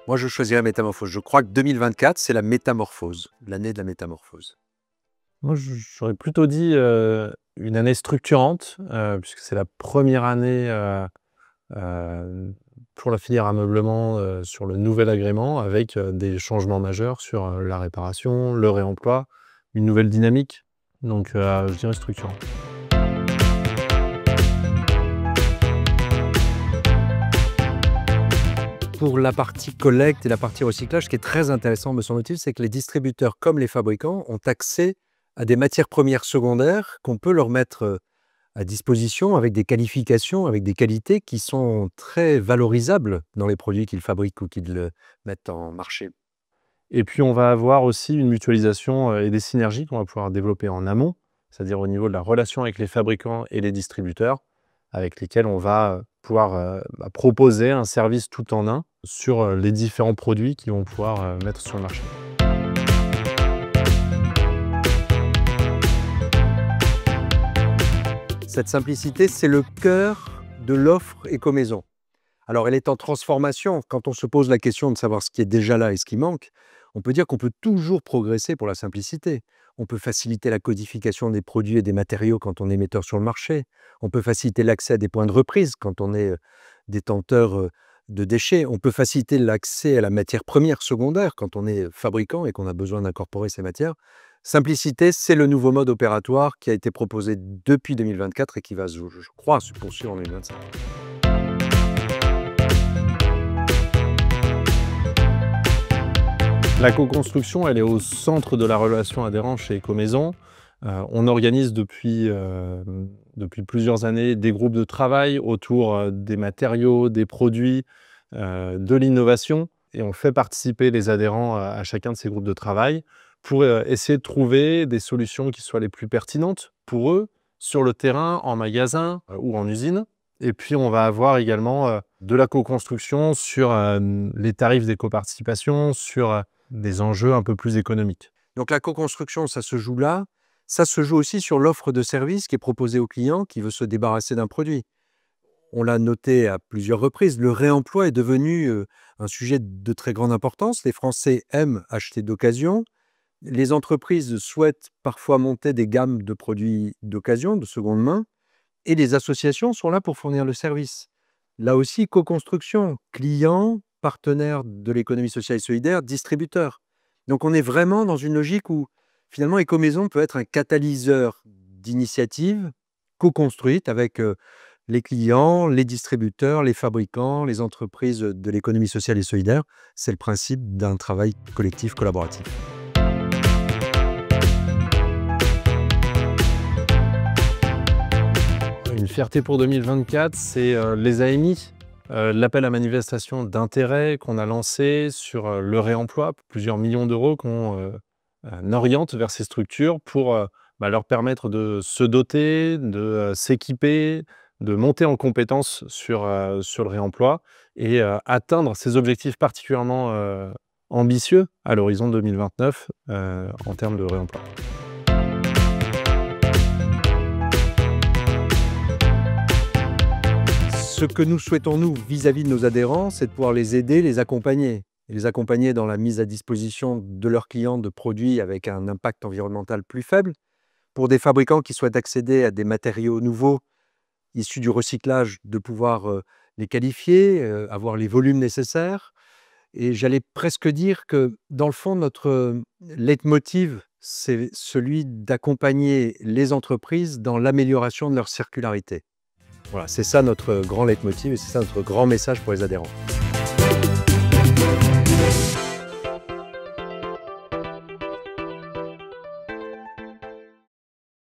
Moi, je choisirais métamorphose. Je crois que 2024, c'est la métamorphose, l'année de la métamorphose. Moi, j'aurais plutôt dit, une année structurante, puisque c'est la première année, pour la filière ameublement, sur le nouvel agrément avec, des changements majeurs sur, la réparation, le réemploi, une nouvelle dynamique. Donc, je dirais structurant. Pour la partie collecte et la partie recyclage, ce qui est très intéressant, me semble-t-il, c'est que les distributeurs comme les fabricants ont accès à des matières premières secondaires qu'on peut leur mettre à disposition avec des qualifications, avec des qualités qui sont très valorisables dans les produits qu'ils fabriquent ou qu'ils mettent en marché. Et puis, on va avoir aussi une mutualisation, et des synergies qu'on va pouvoir développer en amont, c'est-à-dire au niveau de la relation avec les fabricants et les distributeurs, avec lesquels on va, pouvoir, proposer un service tout en un sur, les différents produits qu'ils vont pouvoir, mettre sur le marché. Cette simplicité, c'est le cœur de l'offre éco-maison. Alors, elle est en transformation. Quand on se pose la question de savoir ce qui est déjà là et ce qui manque, on peut dire qu'on peut toujours progresser pour la simplicité. On peut faciliter la codification des produits et des matériaux quand on est metteur sur le marché. On peut faciliter l'accès à des points de reprise quand on est détenteur de déchets. On peut faciliter l'accès à la matière première secondaire quand on est fabricant et qu'on a besoin d'incorporer ces matières. Simplicité, c'est le nouveau mode opératoire qui a été proposé depuis 2024 et qui va, je crois, se poursuivre en 2025. La co-construction, elle est au centre de la relation adhérent chez Ecomaison. On organise depuis plusieurs années des groupes de travail autour des matériaux, des produits, de l'innovation. Et on fait participer les adhérents à chacun de ces groupes de travail pour essayer de trouver des solutions qui soient les plus pertinentes pour eux, sur le terrain, en magasin ou en usine. Et puis, on va avoir également de la co-construction sur les tarifs d'éco-participation, sur des enjeux un peu plus économiques. Donc la co-construction, ça se joue là. Ça se joue aussi sur l'offre de service qui est proposée au client qui veut se débarrasser d'un produit. On l'a noté à plusieurs reprises, le réemploi est devenu un sujet de très grande importance. Les Français aiment acheter d'occasion. Les entreprises souhaitent parfois monter des gammes de produits d'occasion, de seconde main. Et les associations sont là pour fournir le service. Là aussi, co-construction, clients, partenaires de l'économie sociale et solidaire, distributeurs. Donc on est vraiment dans une logique où finalement Ecomaison peut être un catalyseur d'initiatives co-construites avec les clients, les distributeurs, les fabricants, les entreprises de l'économie sociale et solidaire. C'est le principe d'un travail collectif collaboratif. Une fierté pour 2024, c'est les AMI, l'appel à manifestation d'intérêt qu'on a lancé sur le réemploi, plusieurs millions d'euros qu'on oriente vers ces structures pour leur permettre de se doter, de s'équiper, de monter en compétences sur le réemploi et atteindre ces objectifs particulièrement ambitieux à l'horizon 2029 en termes de réemploi. Ce que nous souhaitons, nous, vis-à-vis de nos adhérents, c'est de pouvoir les aider, les accompagner. Et les accompagner dans la mise à disposition de leurs clients de produits avec un impact environnemental plus faible. Pour des fabricants qui souhaitent accéder à des matériaux nouveaux issus du recyclage, de pouvoir les qualifier, avoir les volumes nécessaires. Et j'allais presque dire que, dans le fond, notre leitmotiv, c'est celui d'accompagner les entreprises dans l'amélioration de leur circularité. Voilà, c'est ça notre grand leitmotiv et c'est ça notre grand message pour les adhérents.